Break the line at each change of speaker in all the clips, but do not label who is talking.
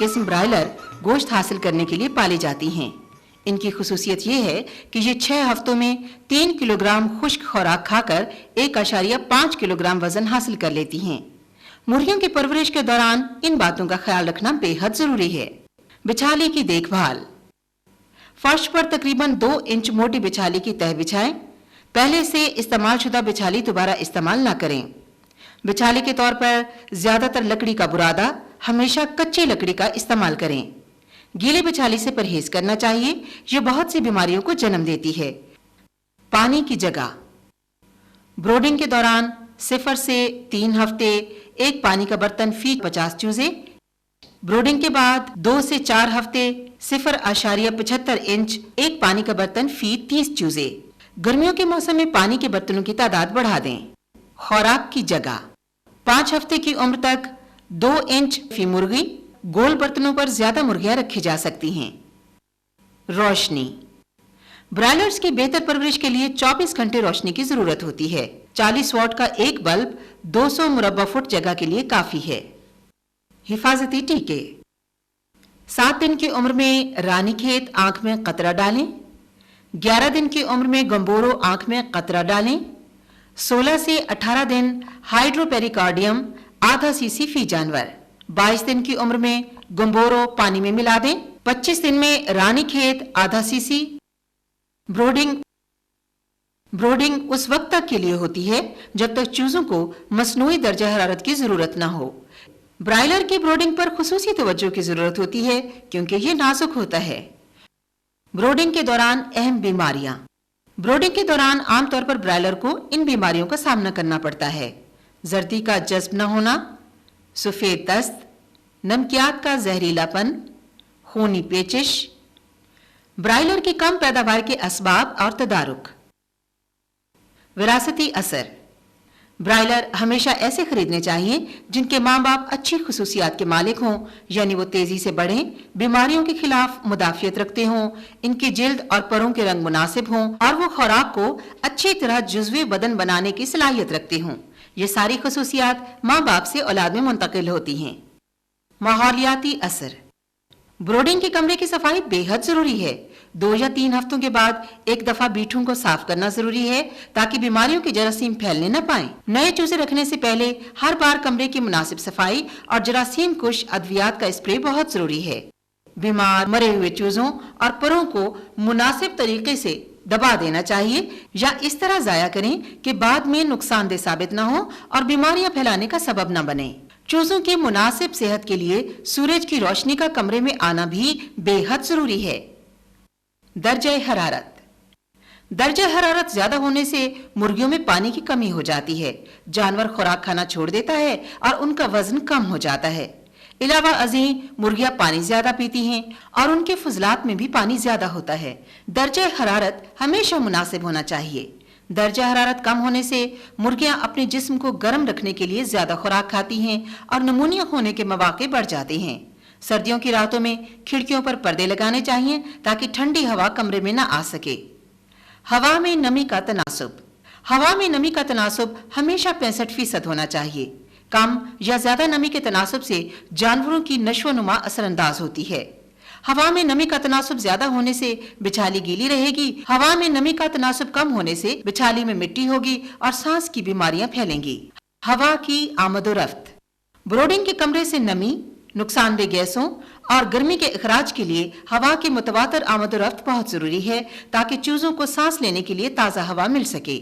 किस्म ब्रायलर गोश्त हासिल करने के लिए पाली जाती हैं। इनकी खुसूसियत ये है कि ये 6 हफ्तों में 3 किलोग्राम खुश्क खुराक खाकर 1.5 किलोग्राम वजन हासिल कर लेती हैं। मुर्गियों की परवरिश के दौरान इन बातों का ख्याल रखना बेहद जरूरी है। बिछाली की देखभाल। फर्श पर तकरीबन 2 इंच मोटी बिछाली की तह बिछाएं। पहले से इस्तेमाल शुदा बिछाली दोबारा इस्तेमाल ना करें। बिछाली के तौर पर ज्यादातर लकड़ी का बुरादा, हमेशा कच्ची लकड़ी का इस्तेमाल करें। गीली बिछाली से परहेज करना चाहिए, ये बहुत सी बीमारियों को जन्म देती है। पानी की जगह। ब्रोडिंग के दौरान 0 से 3 हफ्ते एक पानी का बर्तन फी 50 चूजे। ब्रोडिंग के बाद 2 से 4 हफ्ते 0.75 इंच एक पानी का बर्तन फी 30 चूजे। गर्मियों के मौसम में पानी के बर्तनों की तादाद बढ़ा दें। खुराक की जगह। 5 हफ्ते की उम्र तक 2 इंच फी मुर्गी। गोल बर्तनों पर ज्यादा मुर्गियां रखी जा सकती हैं। रोशनी। ब्रायलर्स की बेहतर परवरिश के लिए 24 घंटे रोशनी की जरूरत होती है। 40 वाट का एक बल्ब 200 मुरब्बा फुट जगह के लिए काफी है। हिफाजती टीके। 7 दिन की उम्र में रानीखेत आंख में कतरा डालें। 11 दिन की उम्र में गंबोरो आंख में कतरा डालें। 16 से 18 दिन हाइड्रोपेरिकार्डियम आधा सीसी फी जानवर। 22 दिन की उम्र में गंबोरो पानी में मिला दें। 25 दिन में रानीखेत आधा सीसी। ब्रोडिंग उस वक्त तक के लिए होती है जब तक चूजों को मसनूई दर्जा हरारत की जरूरत न हो। ब्रायलर की ब्रोडिंग पर खुसूसी तवज्जो की जरूरत होती है क्योंकि ये नाजुक होता है। ब्रोडिंग के दौरान अहम बीमारियां। ब्रोडिंग के दौरान आमतौर पर ब्रायलर को इन बीमारियों का सामना करना पड़ता है। जर्दी का जज्ब न होना, सफेद दस्त, नमकियात का जहरीलापन, खूनी पेचिश। ब्रायलर की कम पैदावार के असबाब और तदारुक। विरासती असर। ब्रायलर हमेशा ऐसे खरीदने चाहिए जिनके माँ बाप अच्छी खुसूसियात के मालिक हों, यानी वो तेजी से बढ़ें, बीमारियों के खिलाफ मुदाफियत रखते हों, इनकी जिल्द और परों के रंग मुनासिब हों और वो खुराक को अच्छी तरह जुज़्वे बदन बनाने की सलाहियत रखते हों। ये सारी खुसूसियात माँ बाप से औलाद में मुंतकिल होती हैं। माहौलियाती असर। ब्रोडिंग के कमरे की सफाई बेहद जरूरी है। 2 या 3 हफ्तों के बाद एक दफा बीठों को साफ करना जरूरी है ताकि बीमारियों के जरासीम फैलने न पाएं। नए चूजे रखने से पहले हर बार कमरे की मुनासिब सफाई और जरासीम कुश अद्वियात का स्प्रे बहुत जरूरी है। बीमार मरे हुए चूजों और परों को मुनासिब तरीके से दबा देना चाहिए या इस तरह जाया करें कि बाद में नुकसानदेह साबित न हो और बीमारियां फैलाने का सबब न बने। चूजों की मुनासिब सेहत के लिए सूरज की रोशनी का कमरे में आना भी बेहद जरूरी है। दर्जा हरारत। दर्जा हरारत ज्यादा होने से मुर्गियों में पानी की कमी हो जाती है, जानवर खुराक खाना छोड़ देता है और उनका वजन कम हो जाता है। इलावा अज़ीं मुर्गियां पानी ज्यादा पीती हैं और उनके फुजलात में भी पानी ज्यादा होता है। दर्जा हरारत हमेशा मुनासिब होना चाहिए। दर्जा हरारत कम होने से मुर्गियां अपने जिस्म को गर्म रखने के लिए ज्यादा खुराक खाती हैं और नमूनिया होने के मौके बढ़ जाते हैं। सर्दियों की रातों में खिड़कियों पर पर्दे लगाने चाहिए ताकि ठंडी हवा कमरे में न आ सके। हवा में नमी का तनासुब। हवा में नमी का तनासुब हमेशा 65% होना चाहिए। कम या ज्यादा नमी के तनासुब से जानवरों की नशोनुमा असरअंदाज होती है। हवा में नमी का तनासुब ज्यादा होने से बिछाली गीली रहेगी। हवा में नमी का तनासुब कम होने से बिछाली में मिट्टी होगी और सांस की बीमारियां फैलेंगी। हवा की आमदोरफ्त। ब्रोडिंग के कमरे से नमी, नुकसानदेह गैसों और गर्मी के इखराज के लिए हवा की मुतवातर आमदोरफ्त बहुत जरूरी है ताकि चूजों को सांस लेने के लिए ताज़ा हवा मिल सके।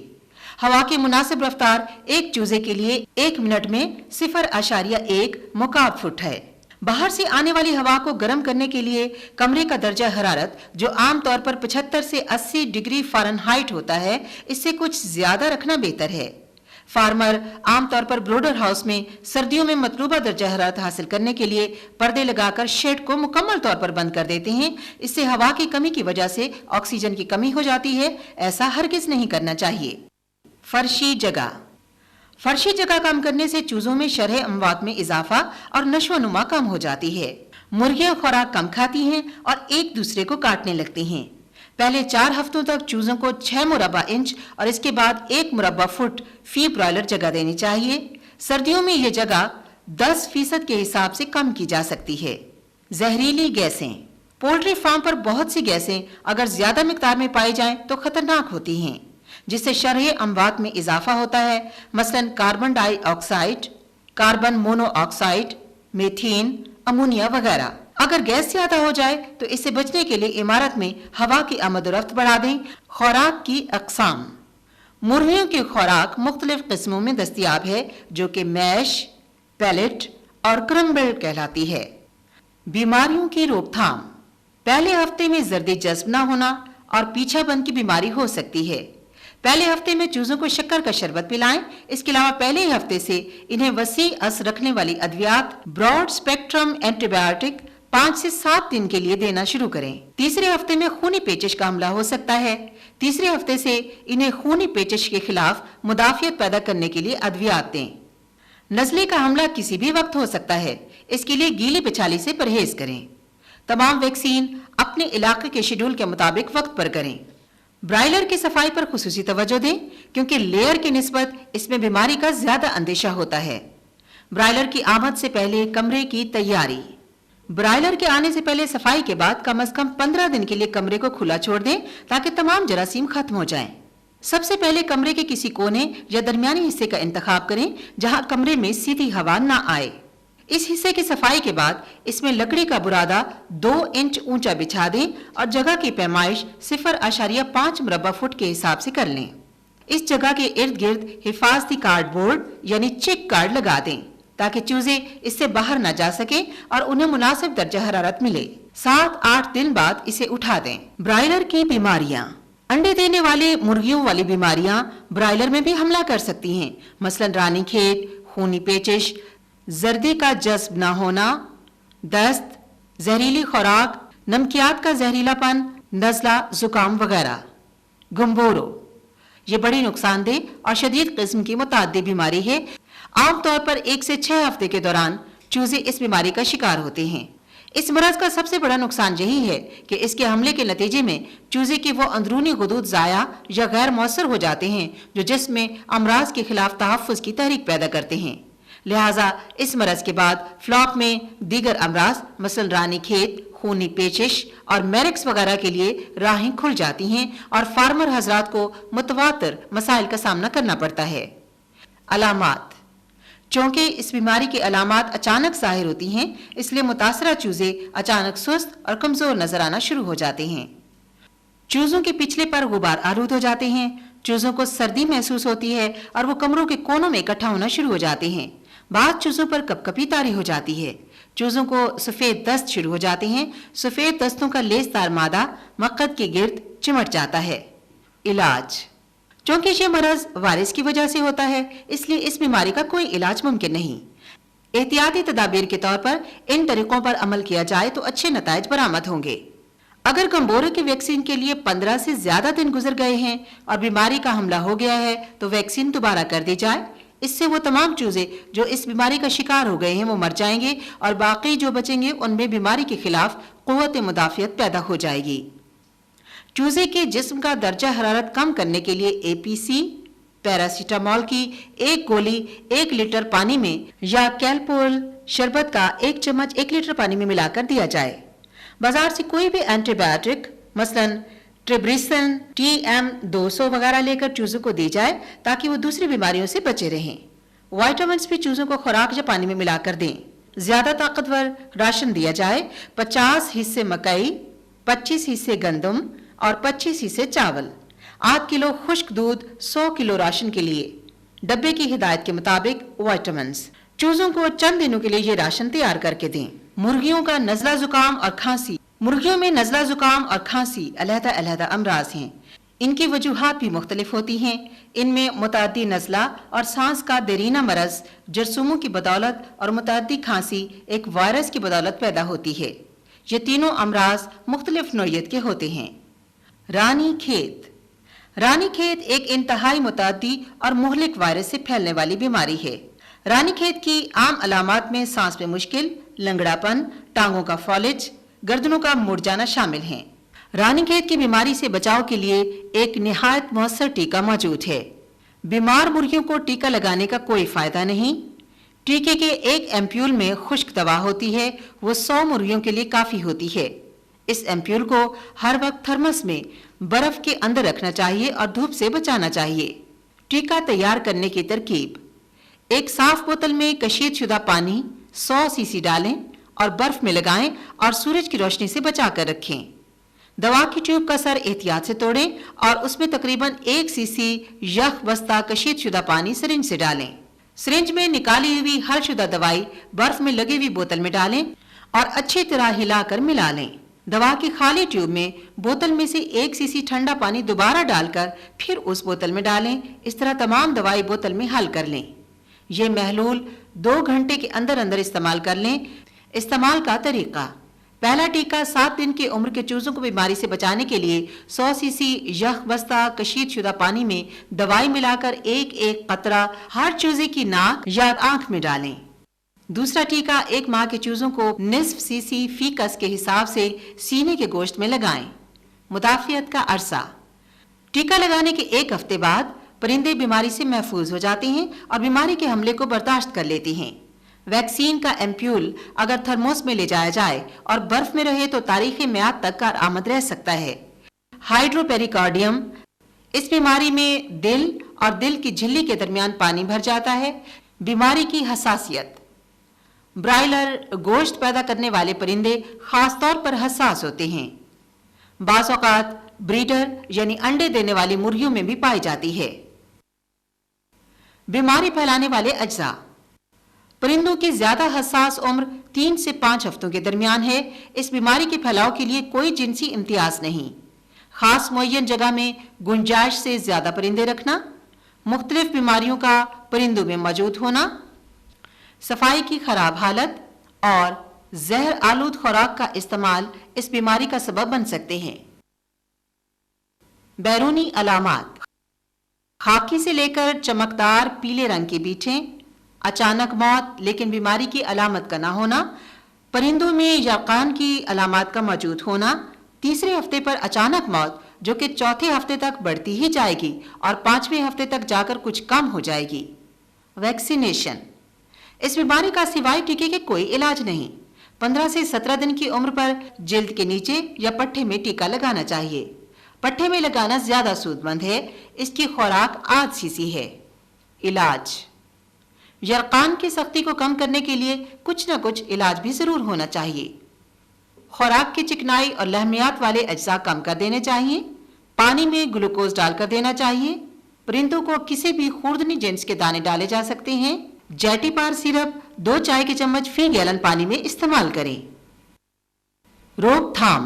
हवा की मुनासिब रफ्तार एक चूजे के लिए 1 मिनट में 0.1 मुकाब फुट है। बाहर से आने वाली हवा को गर्म करने के लिए कमरे का दर्जा हरारत जो आमतौर पर 75 से 80 डिग्री फ़ारेनहाइट होता है, इससे कुछ ज्यादा रखना बेहतर है। फार्मर आमतौर पर ब्रोडर हाउस में सर्दियों में मतलूबा दर्जा हरारत हासिल करने के लिए पर्दे लगाकर शेड को मुकम्मल तौर पर बंद कर देते हैं। इससे हवा की कमी की वजह से ऑक्सीजन की कमी हो जाती है। ऐसा हरगिज नहीं करना चाहिए। फर्शी जगह। फर्शी जगह कम करने से चूजों में शरह अमवात में इजाफा और नशोनुमा कम हो जाती है। मुर्गियां खुराक कम खाती हैं और एक दूसरे को काटने लगती हैं। पहले 4 हफ्तों तक चूजों को 6 मुरब्बा इंच और इसके बाद 1 मुरब्बा फुट फी ब्रॉयलर जगह देनी चाहिए। सर्दियों में यह जगह 10% के हिसाब से कम की जा सकती है। जहरीली गैसें। पोल्ट्री फार्म पर बहुत सी गैसें अगर ज्यादा मिकदार में पाई जाएं तो खतरनाक होती हैं, जिससे शरह अमवात में इजाफा होता है, मसलन carbon dioxide, carbon monoxide, methane, ammonia वगैरह। अगर गैस ज्यादा हो जाए तो इससे बचने के लिए इमारत में हवा की आमद-ओ-रफ्त बढ़ा दें। खुराक की अक़साम। मुर्गियों की खुराक मुख्तलिफ किस्मों में दस्तयाब है, जो कि मैश, पैलेट और क्रम्बल कहलाती है। बीमारियों की रोकथाम। पहले हफ्ते में जर्दी जज्ब न होना और पीछाबंद की बीमारी हो सकती है। पहले हफ्ते में चूजों को शक्कर का शरबत पिलाएं। इसके अलावा पहले ही हफ्ते से इन्हें वसी असर रखने वाली अद्वियात ब्रॉड स्पेक्ट्रम एंटीबायोटिक 5 से 7 दिन के लिए देना शुरू करें। तीसरे हफ्ते में खूनी पेचिश का हमला हो सकता है। तीसरे हफ्ते से इन्हें खूनी पेचिश के खिलाफ मुदाफियत पैदा करने के लिए अद्वियात दें। नज़ले का हमला किसी भी वक्त हो सकता है, इसके लिए गीली पिछाली से परहेज करें। तमाम वैक्सीन अपने इलाके के शेड्यूल के मुताबिक वक्त पर करें। ब्रायलर की सफाई पर खुसूसी तवज्जो दें, क्योंकि लेयर की निस्बत इसमें बीमारी का ज्यादा अंदेशा होता है। ब्रायलर की आमद से पहले कमरे की तैयारी। ब्रायलर के आने से पहले सफाई के बाद कम से कम 15 दिन के लिए कमरे को खुला छोड़ दें, ताकि तमाम जरासीम खत्म हो जाएं। सबसे पहले कमरे के किसी कोने या दरमियानी हिस्से का इंतखाब करें, जहां कमरे में सीधी हवा न आए। इस हिस्से की सफाई के बाद इसमें लकड़ी का बुरादा 2 इंच ऊंचा बिछा दें और जगह की पैमाइश 0.5 मुरब्बा फुट के हिसाब से कर लें। इस जगह के इर्द गिर्द हिफाजती कार्डबोर्ड यानी चिक कार्ड लगा दें, ताकि चूजे इससे बाहर न जा सके और उन्हें मुनासिब दर्जा हरारत मिले। 7-8 दिन बाद इसे उठा दें। ब्रायलर की बीमारियां। अंडे देने वाले मुर्गियों वाली बीमारियां ब्रायलर में भी हमला कर सकती हैं, मसलन रानीखेत, खूनी पेचिश, जर्दी का जज्ब न होना, दस्त, जहरीली खुराक, नमकियात का जहरीलापन, नज़ला, जुकाम वगैरह। गुम्बोरो, ये बड़ी नुकसानदेह और शदीद किस्म की मुताद्दी बीमारी है। आमतौर पर 1 से 6 हफ्ते के दौरान चूजे इस बीमारी का शिकार होते हैं। इस मरज का सबसे बड़ा नुकसान यही है कि इसके हमले के नतीजे में चूजे की वो अंदरूनी गुदूद ज़ाया या गैर मौसर हो जाते हैं, जो जिस्म में अमराज के खिलाफ तहफ़्फ़ुज़ की तहरीक पैदा करते हैं। लिहाजा इस मरज के बाद फ्लॉक में दीगर अमराज मसलन रानीखेत, खूनी पेचिश और मैरिक्स वगैरह के लिए राहें खुल जाती हैं और फार्मर हजरात को मुतवातिर मसाइल का सामना करना पड़ता है। अलामात। चूंकि इस बीमारी की अलामात अचानक ज़ाहिर होती हैं, इसलिए मुतासरा चूजे अचानक सुस्त और कमजोर नजर आना शुरू हो जाते हैं। चूजों के पिछले पर गुबार आलूद हो जाते हैं। चूजों को सर्दी महसूस होती है और वो कमरों के कोनों में इकट्ठा होना शुरू हो जाते हैं। बाद चूजों पर कपकपी तारी हो जाती है। चूजों को सफेद दस्त शुरू हो जाते हैं। सफेद दस्तों का लेसदार मादा मक्कद के गिर्द चिमट जाता है। इलाज। चूंकि ये मरज वायरस की वजह से होता है, इसलिए इस बीमारी का कोई इलाज मुमकिन नहीं। एहतियाती तदाबीर के तौर पर इन तरीकों पर अमल किया जाए तो अच्छे नताइज बरामद होंगे। अगर गम्बोरे की वैक्सीन के लिए 15 से ज्यादा दिन गुजर गए हैं और बीमारी का हमला हो गया है, तो वैक्सीन दोबारा कर दी जाए। इससे वो तमाम चूजे जो इस बीमारी का शिकार हो गए हैं वो मर जाएंगे और बाकी जो बचेंगे उनमें बीमारी के खिलाफ कुव्वत मुदाफियत पैदा हो जाएगी। चूजे के जिस्म का दर्जा हरारत कम करने के लिए एपीसी, पैरासीटामोल की 1 गोली 1 लीटर पानी में या कैलपोल शरबत का 1 चम्मच 1 लीटर पानी में मिलाकर दिया जाए। बाजार से कोई भी एंटीबायोटिक मसलन ट्रिब्रिसन, TM200 वगैरह लेकर चूजों को दी जाए, ताकि वो दूसरी बीमारियों से बचे रहें। विटामिन्स भी चूजों को खुराक या पानी में मिलाकर दें। ज्यादा ताकतवर राशन दिया जाए। 50 हिस्से मकई, 25 हिस्से गंदम और 25 हिस्से चावल। 8 किलो खुश्क दूध 100 किलो राशन के लिए। डब्बे की हिदायत के मुताबिक विटामिन्स। चूजों को चंद दिनों के लिए ये राशन तैयार करके दें। मुर्गियों का नज़ला जुकाम और खांसी। मुर्गियों में नज़ला जुकाम और खांसी अलहदा-अलहदा अमराज हैं। इनकी वजूहात भी मुख्तलिफ होती हैं। इनमें मुताद्दी नज़ला और सांस का देरीना मरज जरसूमों की बदौलत और मुताद्दी खांसी एक वायरस की बदौलत पैदा होती है। ये तीनों अमराज मुख्तलिफ नौइयत के होते हैं। रानी खेत। रानी खेत एक इंतहाई मुताद्दी और मुहलिक वायरस से फैलने वाली बीमारी है। रानी खेत की आम अलामात में सांस में मुश्किल, लंगड़ापन, टांगों का फॉलिज, गर्दनों का मुड़ जाना शामिल हैं। रानीखेत की बीमारी से बचाव के लिए एक निहायत मौसर टीका मौजूद है। बीमार मुर्गियों को टीका लगाने का कोई फायदा नहीं। टीके के एक एम्प्यूल में खुश्क दवा होती है, वो 100 मुर्गियों के लिए काफी होती है। इस एम्प्यूल को हर वक्त थर्मस में बर्फ के अंदर रखना चाहिए और धूप से बचाना चाहिए। टीका तैयार करने की तरकीब: एक साफ बोतल में कशीदशुदा पानी 100 सीसी डालें और बर्फ में लगाएं और सूरज की रोशनी से बचाकर रखें। दवा की ट्यूब का सर एहतियात से तोड़ें और उसमें तकरीबन 1 सीसी यख बस्ता कशीदशुदा पानी सिरिंज से डालें। सिरिंज में निकाली हुई हलशुदा दवाई बर्फ में लगी हुई बोतल में डालें और अच्छी तरह हिलाकर मिला लें। दवा की खाली ट्यूब में बोतल में से 1 सीसी ठंडा पानी दोबारा डालकर फिर उस बोतल में डालें। इस तरह तमाम दवाई बोतल में हल कर लें। ये महलूल 2 घंटे के अंदर अंदर इस्तेमाल कर लें। इस्तेमाल का तरीका: पहला टीका 7 दिन की उम्र के चूजों को बीमारी से बचाने के लिए 100 सीसी यख बस्ता कशीदशुदा पानी में दवाई मिलाकर एक एक कतरा हर चूजे की नाक या आंख में डालें। दूसरा टीका 1 माह के चूजों को निस्फ सीसी फीकस के हिसाब से सीने के गोश्त में लगाएं। मुदाफियत का अरसा: टीका लगाने के 1 हफ्ते बाद परिंदे बीमारी से महफूज हो जाते हैं और बीमारी के हमले को बर्दाश्त कर लेते हैं। वैक्सीन का एम्प्यूल अगर थर्मोस में ले जाया जाए और बर्फ में रहे तो तारीखी म्याद तक कारआमद रह सकता है। हाइड्रोपेरिकार्डियम: इस बीमारी में दिल और दिल की झिल्ली के दरमियान पानी भर जाता है। बीमारी की हसासियत: ब्रायलर गोश्त पैदा करने वाले परिंदे खास तौर पर हसास होते हैं। बाज़ औक़ात ब्रीडर यानी अंडे देने वाली मुर्गियों में भी पाई जाती है। बीमारी फैलाने वाले अज्जा: परिंदों की ज्यादा हसास उम्र 3 से 5 हफ्तों के दरमियान है। इस बीमारी के फैलाव के लिए कोई जिनसी इम्तियाज नहीं। खास मुअय्यन जगह में गुंजाइश से ज्यादा परिंदे रखना, मुख्तलिफ बीमारियों का परिंदों में मौजूद होना, सफाई की खराब हालत और जहर आलूद खुराक का इस्तेमाल इस बीमारी का सबब बन सकते हैं। बैरूनी अलामात: खाकी से लेकर चमकदार पीले रंग के बीठें, अचानक मौत लेकिन बीमारी की अलामत का ना होना, परिंदों में यकान की अलामत का मौजूद होना, तीसरे हफ्ते पर अचानक मौत जो कि चौथे हफ्ते तक बढ़ती ही जाएगी और 5वें हफ्ते तक जाकर कुछ कम हो जाएगी। वैक्सीनेशन: इस बीमारी का सिवाय टीके के कोई इलाज नहीं। 15 से 17 दिन की उम्र पर जिल्द के नीचे या पट्टे में टीका लगाना चाहिए। पट्टे में लगाना ज्यादा सूदमंद है। इसकी खुराक 8 सीसी है। इलाज: यरकान की सख्ती को कम करने के लिए कुछ न कुछ इलाज भी जरूर होना चाहिए। खुराक की चिकनाई और लहमियात वाले अज्जा कम कर देने चाहिए। पानी में ग्लूकोज डालकर देना चाहिए। परिंदों को किसी भी खुर्दनी जिन्स के दाने डाले जा सकते हैं। जैटिपार सिरप 2 चाय के चम्मच फी गैलन पानी में इस्तेमाल करें। रोकथाम: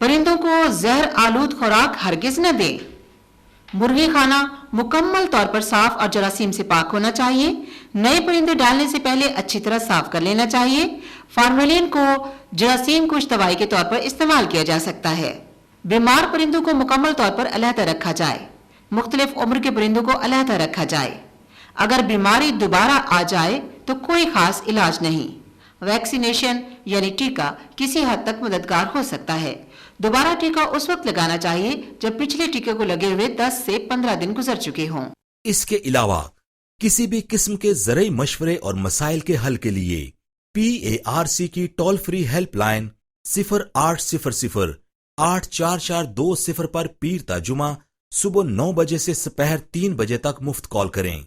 परिंदों को जहर आलूद खुराक हरगिज न दें। मुर्गी खाना मुकम्मल तौर पर साफ और जरासीम से पाक होना चाहिए। नए परिंदे डालने से पहले अच्छी तरह साफ कर लेना चाहिए। फार्मेलिन को जरासीम कुश दवाई के तौर पर इस्तेमाल किया जा सकता है। बीमार परिंदों को मुकम्मल तौर पर अलहदा रखा जाए। मुख्तलिफ उम्र के परिंदों को अलहदा रखा जाए। अगर बीमारी दोबारा आ जाए तो कोई खास इलाज नहीं। वैक्सीनेशन यानी टीका किसी हद तक मददगार हो सकता है। दोबारा टीका उस वक्त लगाना चाहिए जब पिछले टीके को लगे हुए 10 से 15 दिन गुजर चुके हों।
इसके अलावा किसी भी किस्म के ज़रूरी मशवरे और मसाइल के हल के लिए PARC की टोल फ्री हेल्पलाइन 0800 84420 पर पीर ता जुमा सुबह 9 बजे से दोपहर 3 बजे तक मुफ्त कॉल करें।